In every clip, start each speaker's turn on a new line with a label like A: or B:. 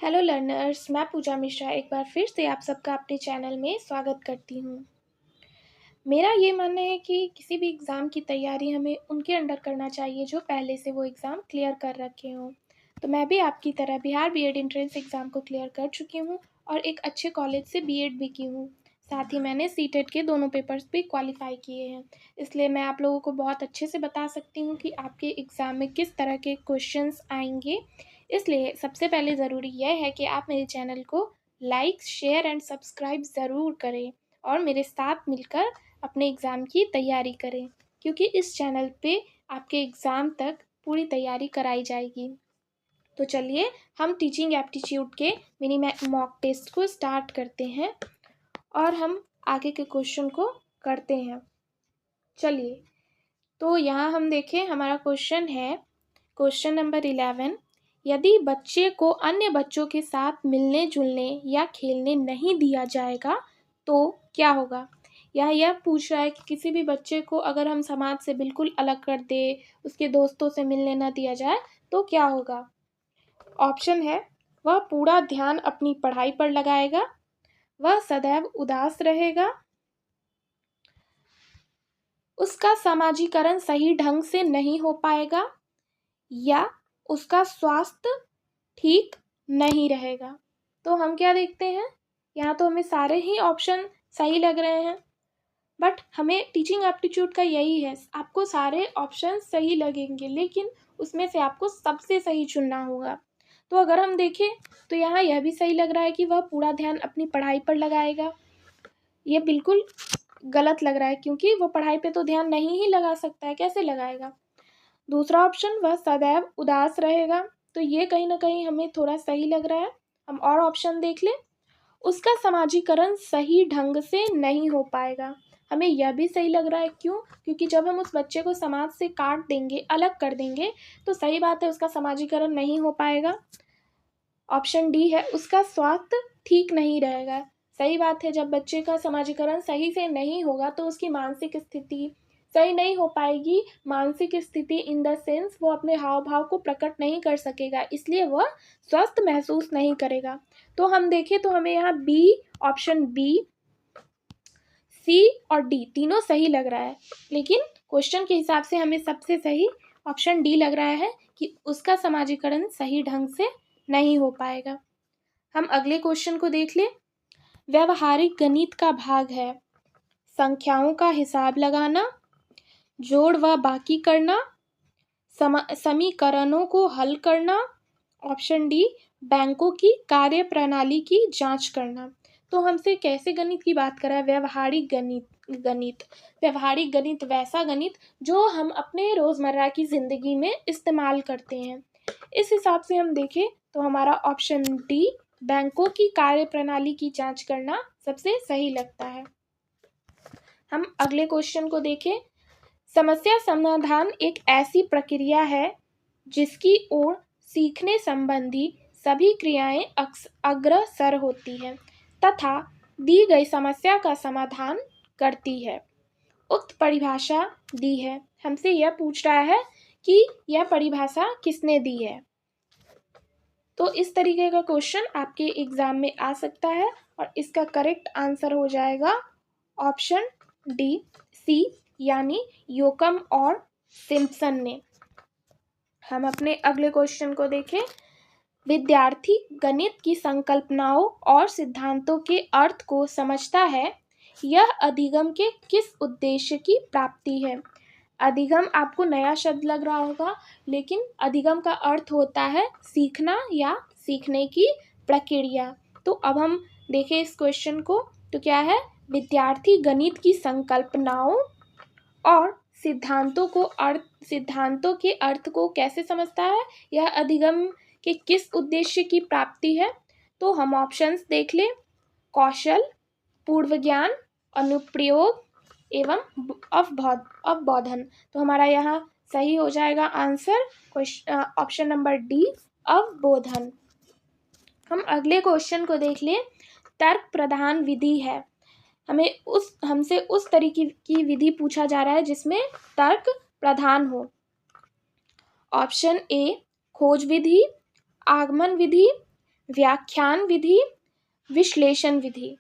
A: Hello learners, मैं पूजा मिश्रा एक बार फिर से आप सबका अपने चैनल में स्वागत करती हूँ। मेरा ये मानना है कि किसी भी एग्ज़ाम की तैयारी हमें उनके अंडर करना चाहिए जो पहले से वो एग्ज़ाम क्लियर कर रखे हों। तो मैं भी आपकी तरह बिहार बीएड एंट्रेंस एग्ज़ाम को क्लियर कर चुकी हूँ और एक अच्छे कॉलेज से बीएड भी की हूँ। साथ ही मैंने सीटेट के दोनों पेपर्स भी क्वालिफाई किए हैं, इसलिए मैं आप लोगों को बहुत अच्छे से बता सकती हूँ कि आपके एग्ज़ाम में किस तरह के क्वेश्चंस आएंगे। इसलिए सबसे पहले ज़रूरी यह है कि आप मेरे चैनल को लाइक, शेयर एंड सब्सक्राइब ज़रूर करें और मेरे साथ मिलकर अपने एग्ज़ाम की तैयारी करें, क्योंकि इस चैनल पे आपके एग्ज़ाम तक पूरी तैयारी कराई जाएगी। तो चलिए हम टीचिंग एप्टीट्यूड के मिनी मॉक टेस्ट को स्टार्ट करते हैं और हम आगे के क्वेश्चन को करते हैं। चलिए, तो यहाँ हम देखें, हमारा क्वेश्चन है क्वेश्चन नंबर 11। यदि बच्चे को अन्य बच्चों के साथ मिलने जुलने या खेलने नहीं दिया जाएगा तो क्या होगा। यह पूछ रहा है कि किसी भी बच्चे को अगर हम समाज से बिल्कुल अलग कर दे, उसके दोस्तों से मिलने ना दिया जाए तो क्या होगा। ऑप्शन है, वह पूरा ध्यान अपनी पढ़ाई पर लगाएगा, वह सदैव उदास रहेगा, उसका सामाजिकरण सही ढंग से नहीं हो पाएगा, या उसका स्वास्थ्य ठीक नहीं रहेगा। तो हम क्या देखते हैं, यहाँ तो हमें सारे ही ऑप्शन सही लग रहे हैं, बट हमें टीचिंग एप्टीट्यूड का यही है, आपको सारे ऑप्शन सही लगेंगे लेकिन उसमें से आपको सबसे सही चुनना होगा। तो अगर हम देखें तो यहाँ यह भी सही लग रहा है कि वह पूरा ध्यान अपनी पढ़ाई पर लगाएगा। ये बिल्कुल गलत लग रहा है, क्योंकि वो पढ़ाई पे तो ध्यान नहीं ही लगा सकता है, कैसे लगाएगा। दूसरा ऑप्शन, वह सदैव उदास रहेगा, तो ये कहीं ना कहीं हमें थोड़ा सही लग रहा है। हम और ऑप्शन देख लें। उसका समाजीकरण सही ढंग से नहीं हो पाएगा, हमें यह भी सही लग रहा है। क्यों? क्योंकि जब हम उस बच्चे को समाज से काट देंगे, अलग कर देंगे, तो सही बात है उसका समाजीकरण नहीं हो पाएगा। ऑप्शन डी है, उसका स्वास्थ्य ठीक नहीं रहेगा। सही बात है, जब बच्चे का समाजीकरण सही से नहीं होगा तो उसकी मानसिक स्थिति सही नहीं हो पाएगी। मानसिक स्थिति इन द सेंस वो अपने हाव भाव को प्रकट नहीं कर सकेगा, इसलिए वह स्वस्थ महसूस नहीं करेगा। तो हम देखें तो हमें यहाँ बी, ऑप्शन बी, सी और डी तीनों सही लग रहा है, लेकिन क्वेश्चन के हिसाब से हमें सबसे सही ऑप्शन डी लग रहा है कि उसका समाजीकरण सही ढंग से नहीं हो पाएगा। हम अगले क्वेश्चन को देख लें। व्यवहारिक गणित का भाग है संख्याओं का हिसाब लगाना, जोड़ व बाकी करना, समीकरणों को हल करना, ऑप्शन डी बैंकों की कार्य प्रणाली की जांच करना। तो हमसे कैसे गणित की बात कर रहा है, व्यवहारिक गणित। व्यवहारिक गणित वैसा गणित जो हम अपने रोजमर्रा की जिंदगी में इस्तेमाल करते हैं। इस हिसाब से हम देखें तो हमारा ऑप्शन डी बैंकों की कार्य प्रणाली की जांच करना सबसे सही लगता है। हम अगले क्वेश्चन को देखें। समस्या समाधान एक ऐसी प्रक्रिया है जिसकी ओर सीखने संबंधी सभी क्रियाएं अग्रसर होती हैं तथा दी गई समस्या का समाधान करती है। उक्त परिभाषा दी है। हमसे यह पूछ रहा है कि यह परिभाषा किसने दी है। तो इस तरीके का क्वेश्चन आपके एग्जाम में आ सकता है और इसका करेक्ट आंसर हो जाएगा ऑप्शन डी, सी, यानी योकम और सिम्पसन ने। हम अपने अगले क्वेश्चन को देखें। विद्यार्थी गणित की संकल्पनाओं और सिद्धांतों के अर्थ को समझता है, यह अधिगम के किस उद्देश्य की प्राप्ति है। अधिगम आपको नया शब्द लग रहा होगा, लेकिन अधिगम का अर्थ होता है सीखना या सीखने की प्रक्रिया। तो अब हम देखें इस क्वेश्चन को, तो क्या है, विद्यार्थी गणित की संकल्पनाओं और सिद्धांतों के अर्थ को कैसे समझता है, यह अधिगम के किस उद्देश्य की प्राप्ति है। तो हम ऑप्शंस देख लें। कौशल, पूर्व ज्ञान, अनुप्रयोग एवं अवबोधन। तो हमारा यहाँ सही हो जाएगा आंसर ऑप्शन नंबर डी, अवबोधन। हम अगले क्वेश्चन को देख लें। तर्क प्रधान विधि है, हमसे उस तरीके की विधि पूछा जा रहा है जिसमें तर्क प्रधान हो। ऑप्शन ए खोज विधि, आगमन विधि, व्याख्यान विधि, विश्लेषण विधि।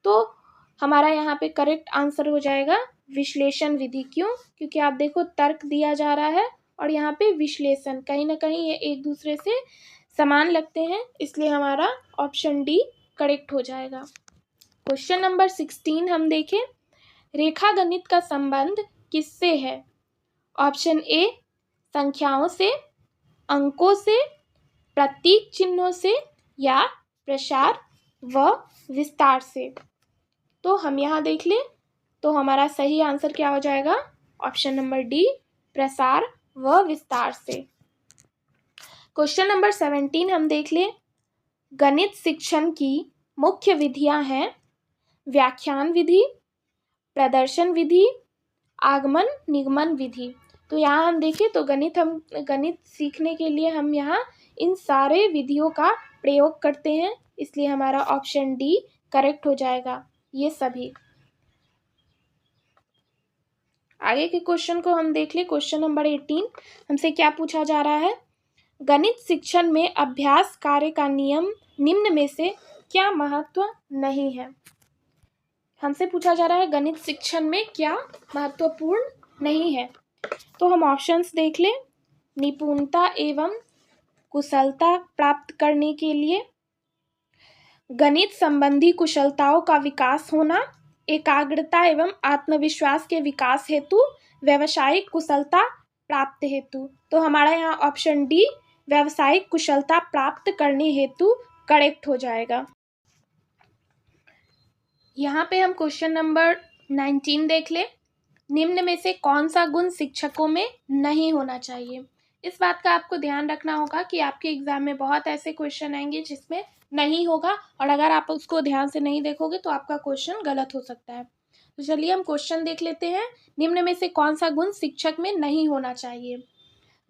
A: तो हमारा यहाँ पे करेक्ट आंसर हो जाएगा विश्लेषण विधि। क्यों? क्योंकि आप देखो तर्क दिया जा रहा है और यहाँ पे विश्लेषण, कहीं ना कहीं ये एक दूसरे से समान लगते हैं, इसलिए हमारा ऑप्शन डी करेक्ट हो जाएगा। क्वेश्चन नंबर 16 हम देखें, रेखा गणित का संबंध किससे है? ऑप्शन ए संख्याओं से, अंकों से, प्रतीक चिन्हों से या प्रसार व विस्तार से। तो हम यहाँ देख लें तो हमारा सही आंसर क्या हो जाएगा? ऑप्शन नंबर डी, प्रसार व विस्तार से। क्वेश्चन नंबर 17 हम देख लें, गणित शिक्षण की मुख्य विधियां हैं व्याख्यान विधि, प्रदर्शन विधि, आगमन निगमन विधि। तो यहाँ हम देखें तो गणित सीखने के लिए हम यहाँ इन सारे विधियों का प्रयोग करते हैं, इसलिए हमारा ऑप्शन डी करेक्ट हो जाएगा, ये सभी। आगे के क्वेश्चन को हम देख ले। क्वेश्चन नंबर 18 हमसे क्या पूछा जा रहा है? गणित शिक्षण में अभ्यास कार्य का नियम निम्न में से क्या महत्व नहीं है? हमसे पूछा जा रहा है गणित शिक्षण में क्या महत्वपूर्ण नहीं है। तो हम ऑप्शंस देख लें। निपुणता एवं कुशलता प्राप्त करने के लिए, गणित संबंधी कुशलताओं का विकास होना, एकाग्रता एवं आत्मविश्वास के विकास हेतु, व्यावसायिक कुशलता प्राप्त हेतु। तो हमारा यहाँ ऑप्शन डी व्यावसायिक कुशलता प्राप्त करने हेतु करेक्ट हो जाएगा। यहाँ पे हम क्वेश्चन नंबर 19 देख ले। निम्न में से कौन सा गुण शिक्षकों में नहीं होना चाहिए? इस बात का आपको ध्यान रखना होगा कि आपके एग्जाम में बहुत ऐसे क्वेश्चन आएंगे जिसमें नहीं होगा, और अगर आप उसको ध्यान से नहीं देखोगे तो आपका क्वेश्चन गलत हो सकता है। तो चलिए हम क्वेश्चन देख लेते हैं। निम्न में से कौन सा गुण शिक्षक में नहीं होना चाहिए?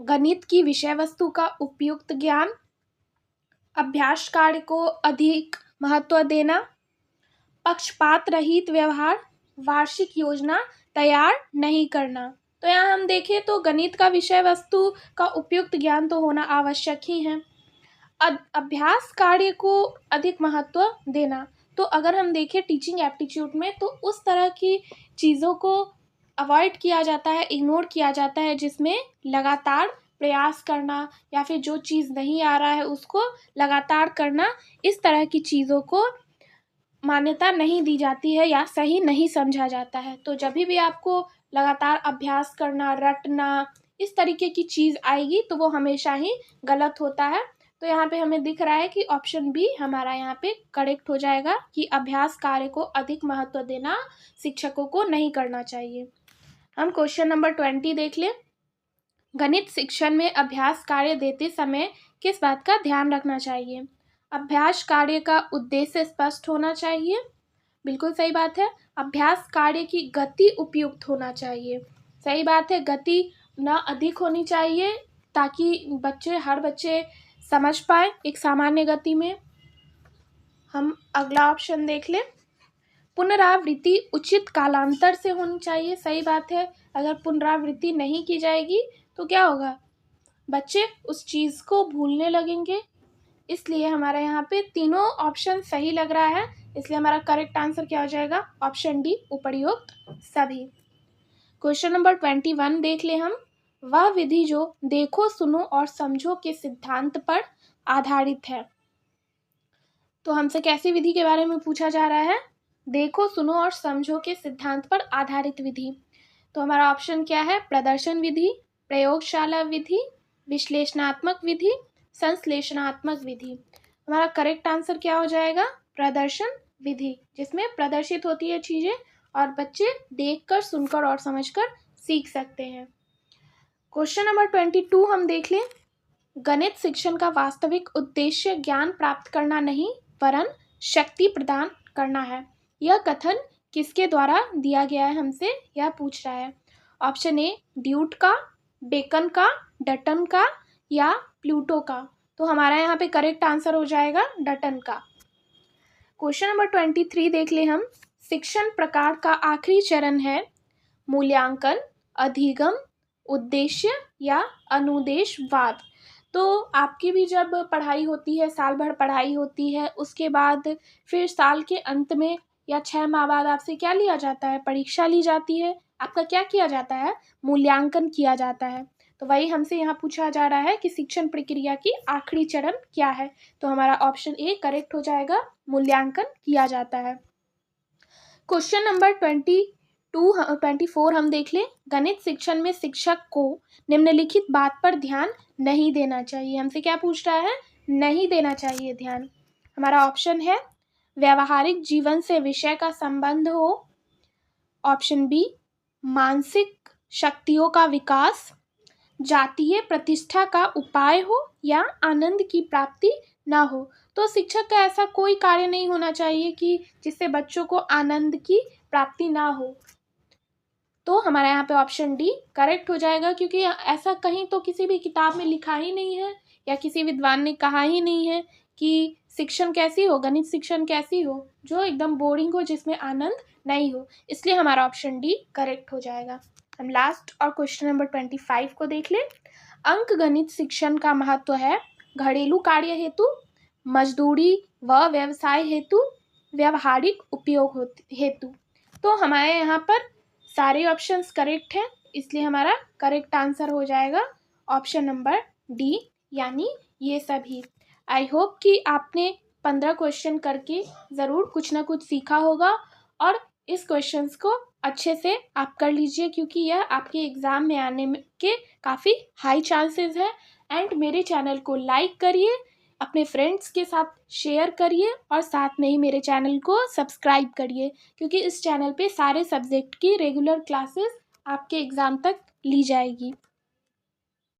A: गणित की विषय वस्तु का उपयुक्त ज्ञान, अभ्यास कार्य को अधिक महत्व देना, पक्षपात रहित व्यवहार, वार्षिक योजना तैयार नहीं करना। तो यहाँ हम देखें तो गणित का विषय वस्तु का उपयुक्त ज्ञान तो होना आवश्यक ही है। अभ्यास कार्य को अधिक महत्व देना, तो अगर हम देखें टीचिंग एप्टीट्यूड में तो उस तरह की चीज़ों को अवॉइड किया जाता है, इग्नोर किया जाता है, जिसमें लगातार प्रयास करना या फिर जो चीज़ नहीं आ रहा है उसको लगातार करना, इस तरह की चीज़ों को मान्यता नहीं दी जाती है या सही नहीं समझा जाता है। तो जब भी आपको लगातार अभ्यास करना, रटना, इस तरीके की चीज़ आएगी तो वो हमेशा ही गलत होता है। तो यहाँ पे हमें दिख रहा है कि ऑप्शन बी हमारा यहाँ पे करेक्ट हो जाएगा कि अभ्यास कार्य को अधिक महत्व देना शिक्षकों को नहीं करना चाहिए। हम क्वेश्चन नंबर 20 देख लें। गणित शिक्षण में अभ्यास कार्य देते समय किस बात का ध्यान रखना चाहिए? अभ्यास कार्य का उद्देश्य स्पष्ट होना चाहिए, बिल्कुल सही बात है। अभ्यास कार्य की गति उपयुक्त होना चाहिए, सही बात है। गति ना अधिक होनी चाहिए ताकि हर बच्चे समझ पाए एक सामान्य गति में। हम अगला ऑप्शन देख लें। पुनरावृत्ति उचित कालांतर से होनी चाहिए, सही बात है। अगर पुनरावृत्ति नहीं की जाएगी तो क्या होगा? बच्चे उस चीज़ को भूलने लगेंगे। इसलिए हमारा यहाँ पे तीनों ऑप्शन सही लग रहा है, इसलिए हमारा करेक्ट आंसर क्या हो जाएगा? ऑप्शन डी उपर्युक्त सभी। क्वेश्चन नंबर 21 देख ले हम। वह विधि जो देखो, सुनो और समझो के सिद्धांत पर आधारित है। तो हमसे कैसी विधि के बारे में पूछा जा रहा है? देखो, सुनो और समझो के सिद्धांत पर आधारित विधि। तो हमारा ऑप्शन क्या है? प्रदर्शन विधि, प्रयोगशाला विधि, विश्लेषणात्मक विधि, संश्लेषणात्मक विधि। हमारा करेक्ट आंसर क्या हो जाएगा? प्रदर्शन विधि, जिसमें प्रदर्शित होती है चीजें और बच्चे देखकर, सुनकर और समझकर सीख सकते हैं। क्वेश्चन नंबर 22 हम देख लें। गणित शिक्षण का वास्तविक उद्देश्य ज्ञान प्राप्त करना नहीं वरन शक्ति प्रदान करना है। यह कथन किसके द्वारा दिया गया है? हमसे यह पूछ रहा है। ऑप्शन ए ड्यूट का, बेकन का, डटन का या प्लूटो का। तो हमारा यहाँ पे करेक्ट आंसर हो जाएगा डटन का। क्वेश्चन नंबर 23 देख ले हम। शिक्षण प्रकार का आखिरी चरण है मूल्यांकन, अधिगम, उद्देश्य या अनुदेशवाद। तो आपकी भी जब पढ़ाई होती है, साल भर पढ़ाई होती है, उसके बाद फिर साल के अंत में या 6 माह बाद आपसे क्या लिया जाता है, परीक्षा ली जाती है, आपका क्या किया जाता है, मूल्यांकन किया जाता है। तो वही हमसे यहाँ पूछा जा रहा है कि शिक्षण प्रक्रिया की आखिरी चरण क्या है। तो हमारा ऑप्शन ए करेक्ट हो जाएगा, मूल्यांकन किया जाता है। क्वेश्चन नंबर 24 हम देख लें। गणित शिक्षण में शिक्षक को निम्नलिखित बात पर ध्यान नहीं देना चाहिए। हमसे क्या पूछ रहा है, नहीं देना चाहिए ध्यान। हमारा ऑप्शन है व्यावहारिक जीवन से विषय का संबंध हो, ऑप्शन बी मानसिक शक्तियों का विकास, जातीय प्रतिष्ठा का उपाय हो, या आनंद की प्राप्ति ना हो। तो शिक्षक का ऐसा कोई कार्य नहीं होना चाहिए कि जिससे बच्चों को आनंद की प्राप्ति ना हो। तो हमारा यहाँ पे ऑप्शन डी करेक्ट हो जाएगा, क्योंकि ऐसा कहीं तो किसी भी किताब में लिखा ही नहीं है या किसी विद्वान ने कहा ही नहीं है कि शिक्षण कैसी हो, गणित शिक्षण कैसी हो, जो एकदम बोरिंग हो, जिसमें आनंद नहीं हो। इसलिए हमारा ऑप्शन डी करेक्ट हो जाएगा। हम लास्ट और क्वेश्चन नंबर 25 को देख लें। अंक गणित शिक्षण का महत्व है घरेलू कार्य हेतु, मजदूरी व व्यवसाय हेतु, व्यवहारिक उपयोग हेतु। तो हमारे यहाँ पर सारे ऑप्शंस करेक्ट हैं, इसलिए हमारा करेक्ट आंसर हो जाएगा ऑप्शन नंबर डी, यानी ये सभी। आई होप कि आपने 15 क्वेश्चन करके ज़रूर कुछ ना कुछ सीखा होगा, और इस क्वेश्चंस को अच्छे से आप कर लीजिए, क्योंकि यह आपके एग्ज़ाम में आने के काफ़ी हाई चांसेस है। एंड मेरे चैनल को लाइक करिए, अपने फ्रेंड्स के साथ शेयर करिए, और साथ में ही मेरे चैनल को सब्सक्राइब करिए, क्योंकि इस चैनल पे सारे सब्जेक्ट की रेगुलर क्लासेस आपके एग्ज़ाम तक ली जाएगी।